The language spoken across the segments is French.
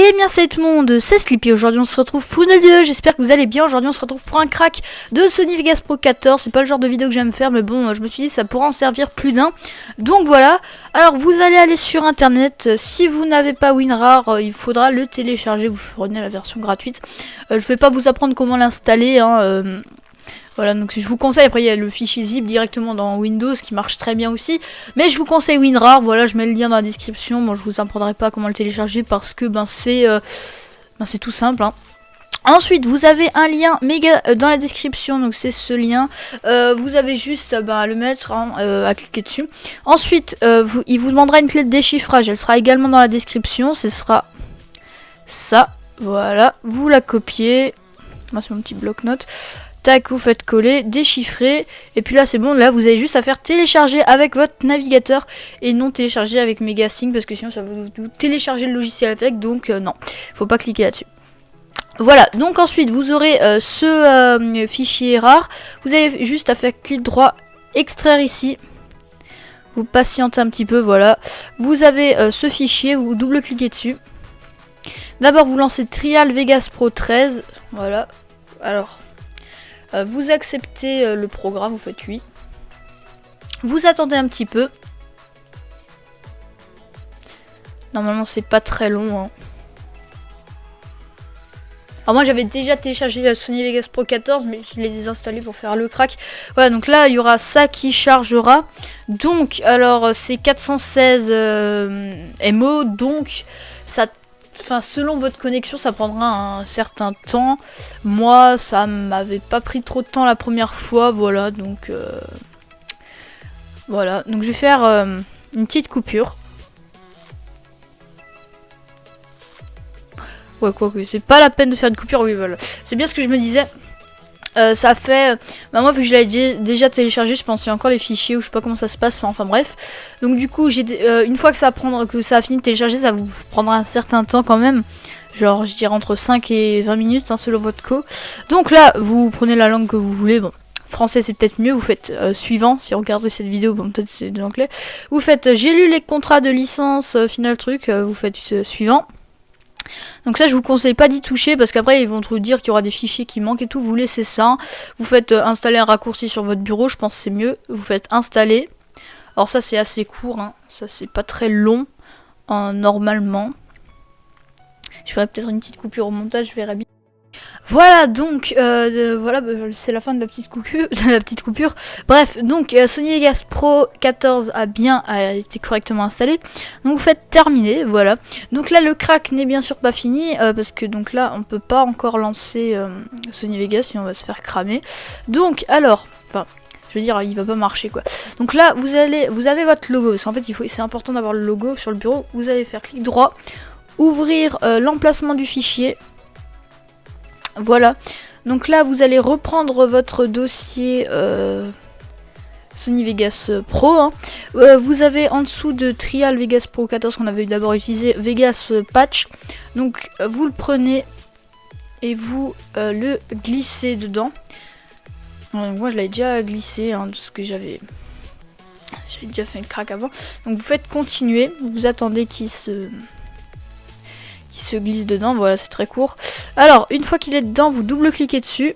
Eh bien salut tout le monde, c'est Sleepy, aujourd'hui on se retrouve pour une vidéo, j'espère que vous allez bien. Aujourd'hui on se retrouve pour un crack de Sony Vegas Pro 14, c'est pas le genre de vidéo que j'aime faire mais bon je me suis dit ça pourra en servir plus d'un. Donc voilà, alors vous allez aller sur internet, si vous n'avez pas WinRAR il faudra le télécharger, vous prenez la version gratuite. Je vais pas vous apprendre comment l'installer voilà, donc je vous conseille, après il y a le fichier zip directement dans Windows qui marche très bien aussi. Mais je vous conseille WinRAR, voilà, je mets le lien dans la description. Bon, je vous apprendrai pas comment le télécharger parce que c'est tout simple. Ensuite, vous avez un lien méga dans la description, donc c'est ce lien. Vous avez juste à le mettre, à cliquer dessus. Ensuite, il vous demandera une clé de déchiffrage, elle sera également dans la description. Ce sera ça, voilà, vous la copiez. Moi, c'est mon petit bloc-notes. Tac, vous faites coller, déchiffrer, et puis là c'est bon, là vous avez juste à faire télécharger avec votre navigateur et non télécharger avec Megasync parce que sinon ça va vous télécharger le logiciel avec, donc non, faut pas cliquer là-dessus. Voilà, donc ensuite vous aurez ce fichier rare, vous avez juste à faire clic droit, extraire ici, vous patientez un petit peu, voilà, vous avez ce fichier, vous double-cliquez dessus. D'abord vous lancez Trial Vegas Pro 13, voilà, alors... vous acceptez le programme, vous faites oui. Vous attendez un petit peu. Normalement c'est pas très long. Alors moi j'avais déjà téléchargé Sony Vegas Pro 14 mais je l'ai désinstallé pour faire le crack. Voilà, donc là il y aura ça qui chargera. Donc alors c'est 416 MO, donc ça... Enfin, selon votre connexion, ça prendra un certain temps. Moi, ça m'avait pas pris trop de temps la première fois, voilà. Donc, voilà. Donc, je vais faire une petite coupure. Ouais, quoi que c'est pas la peine de faire une coupure. Oui, voilà. C'est bien ce que je me disais. Ça fait... moi, vu que je l'avais déjà téléchargé, je pense qu'il y a encore les fichiers ou je sais pas comment ça se passe. Enfin, bref. Donc, du coup, une fois que ça a fini de télécharger, ça vous prendra un certain temps quand même. Genre, je dirais entre 5 et 20 minutes, selon votre co. Donc là, vous prenez la langue que vous voulez. Bon, français, c'est peut-être mieux. Vous faites suivant. Si vous regardez cette vidéo, bon, peut-être c'est de l'anglais. Vous faites j'ai lu les contrats de licence, final truc. Vous faites suivant. Donc ça je vous conseille pas d'y toucher parce qu'après ils vont vous dire qu'il y aura des fichiers qui manquent et tout, vous laissez ça. Vous faites installer un raccourci sur votre bureau, je pense que c'est mieux. Vous faites installer. Alors ça c'est assez court, ça c'est pas très long normalement. Je ferai peut-être une petite coupure au montage, je verrai bien. Voilà donc voilà c'est la fin de la petite coupure. Bref, donc Sony Vegas Pro 14 a été correctement installé. Donc vous faites terminer, voilà. Donc là le crack n'est bien sûr pas fini parce que donc là on peut pas encore lancer Sony Vegas sinon on va se faire cramer. Donc alors, enfin je veux dire il va pas marcher quoi. Donc là vous avez votre logo parce qu'en fait c'est important d'avoir le logo sur le bureau. Vous allez faire clic droit, ouvrir l'emplacement du fichier. Voilà, donc là vous allez reprendre votre dossier Sony Vegas Pro. Vous avez en dessous de Trial Vegas Pro 14 qu'on avait d'abord utilisé Vegas Patch. Donc vous le prenez et vous le glissez dedans. Moi je l'avais déjà glissé parce que j'avais déjà fait le crack avant. Donc vous faites continuer, vous attendez qu'il se glisse dedans, voilà c'est très court. Alors une fois qu'il est dedans, vous double-cliquez dessus.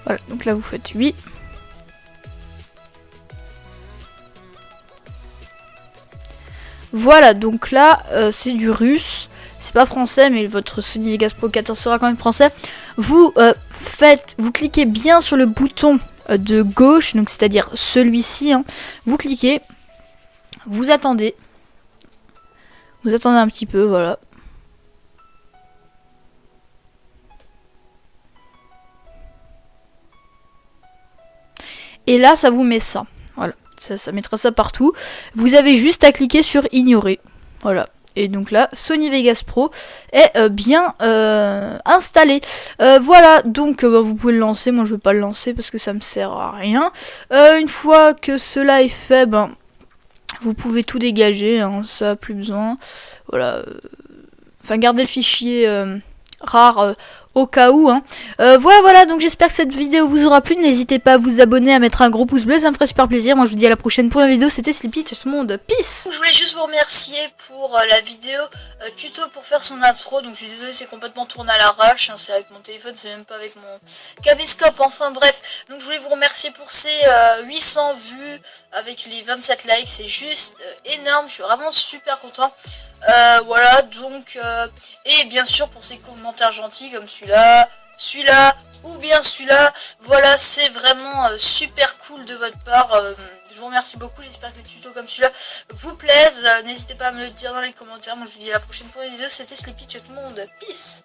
Voilà, donc là vous faites oui. Voilà, donc là c'est du russe, c'est pas français mais votre Sony Vegas Pro 14 sera quand même français. Vous cliquez bien sur le bouton de gauche, donc c'est-à-dire celui-ci, vous cliquez, vous attendez un petit peu, voilà. Et là ça vous met ça, voilà, ça mettra ça partout. Vous avez juste à cliquer sur ignorer, voilà. Et donc là, Sony Vegas Pro est bien installé. Voilà, donc vous pouvez le lancer. Moi, je ne veux pas le lancer parce que ça me sert à rien. Une fois que cela est fait, vous pouvez tout dégager. Ça n'a plus besoin. Voilà. Enfin, gardez le fichier rare au cas où. Hein. Voilà, donc j'espère que cette vidéo vous aura plu. N'hésitez pas à vous abonner, à mettre un gros pouce bleu, ça me ferait super plaisir. Moi je vous dis à la prochaine pour une vidéo, c'était Sleepy, tout le monde, peace. Je voulais juste vous remercier pour la vidéo tuto pour faire son intro. Donc je suis désolée, c'est complètement tourné à l'arrache, hein, c'est avec mon téléphone, c'est même pas avec mon caméscope, enfin bref. Donc je voulais vous remercier pour ces 800 vues avec les 27 likes, c'est juste énorme, je suis vraiment super content. Voilà, donc et bien sûr pour ces commentaires gentils comme celui-là ou bien celui-là, voilà, c'est vraiment super cool de votre part. Je vous remercie beaucoup, j'espère que les tutos comme celui-là vous plaisent. N'hésitez pas à me le dire dans les commentaires. Moi je vous dis à la prochaine pour une vidéo, c'était Sleepy, tout le monde, peace.